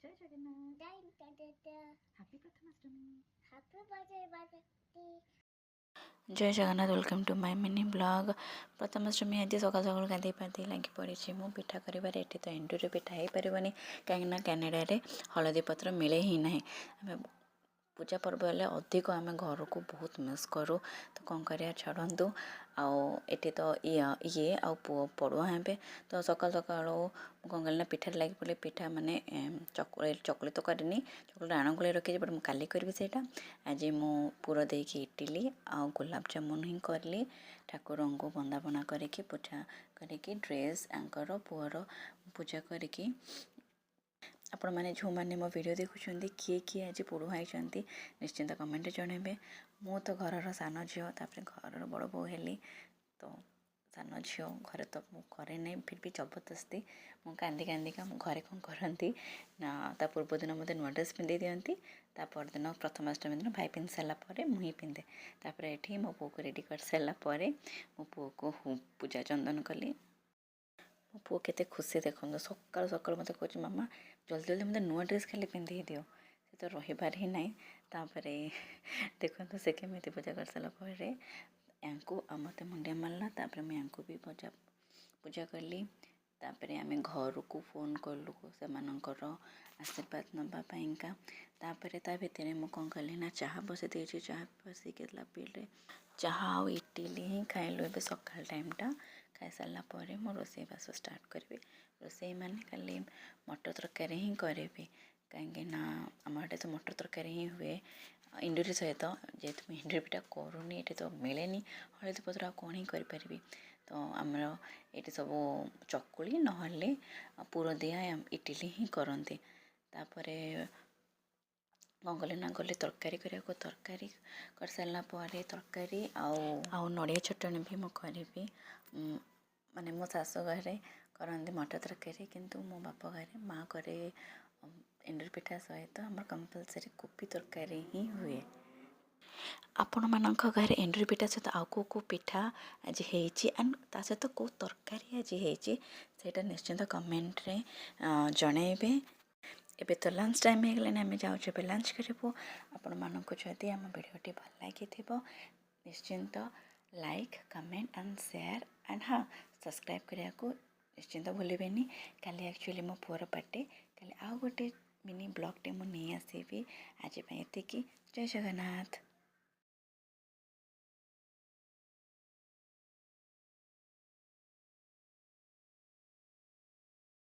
जय जगन्नाथ हैप्पी प्रथमाष्टमी जय Jagannath welcome to my mini blog Prathamashtami आज सकाल सकाल गाधे पाधे लगी पड़ी मु पिठा कर तो एंडुरी पिठा हो पारनि कहीं कैनेडा रे हलदी पत्र मिले ही ना आम पूजा पर्व हेल्ले अधिक आम घर को बहुत मिस करूँ तो कौन कर छाड़ू आठ तो ये आउ पुओ पड़ुआ हे तो सकाल सकाल कौन कल पिठार लगी पड़े पिठा माने चकुली तो करनी चकुली आण गुले रखी बट मुझे करी से आज मु पुर देकी इटिली आउ गुलाब जामुन ही करी ठाकुर को बंदापना करके पूजा करके ड्रेस आंकर पुअर पूजा करके आपण मैंने जो मैंने मो वीडियो देखुं किए किए आज पढ़ुआई निश्चिंत कमेंट जनइबे मु तो घर सान झील घर बड़ बो हेली तो सान झील घरे तो मुझे करे नहीं फिर भी जबरदस्ती मु कांदी कांदिका मो घरे कौन करती ना ता पूर्व दिन मत नुआ ड्रेस पिंधे दिखती ता परदिन प्रथमाष्टमी दिन भाई पिंधि सारापर मुझे पिंधे तापर ये मो पु को रेडी कर सारापर मो पु को पूजा चंदन कली मो पु के खुशी देखो सकाल सकाल मत कह मामा जल्दी जल्दी मत नुआ ड्रेस खाली पिंधे दियो से तो रहीबार ही ना तापर देखो से केमी पूजा कर सारापर यांकू मत मुंडिया मारला तापर मुझे भी पूजा कली तापर आम घर को फोन कलु से आशीर्वाद नापाइंका तापर ता भितर मुझे कौन कली ना चाह बसई देती चाह बसईक पीले चाह आउ इटिली ही खाइलु ए सकाल टाइमटा खाई सारापर मो रोसे बास स्टार्ट करी रोसे मैंने खाली मटर तरकारी ही करी कहीं आम आड़े तो मटर तरकारी ही हुए इंडुरी सहित जेहेतु इंडुरी पिठा करूनी ये तो मिले हलदी पत्र कौन ही करी तो आमर ये सब चकुली नहले पुर दिया इटिली ही करती तापर कौन कले ना गले तरकारी करने तरकारी कर सारापर तरकारी आउ नड़िया चटनी भी मुझे करी माने मो शाशु घरे करती मटर तरकारी किंतु मो बाप घरे माँ करे एंडुरी पिठा सहित आम कंपलसरी कोबी तरकारी ही हुए आपण मान घर एंडुरी पिठा सहित आउ को पिठा आज एंड ता सहित कौ तरकारी आज होटा निश्चिंत कमेंट रे जनइबे एबे तो लंच टाइम हो गलानी आम जाऊँ लंच करूँ आपण मानक जदि आम वीडियोटी भल लगी निश्चिंत like comment and share and हाँ सब्सक्राइब करने को निश्चिंत भूलें काली एक्चुअली मो पुअर बर्थडे काली आउ गोटे मिनी ब्लॉगटे मुझे आसबि आज ये जय जगन्नाथ।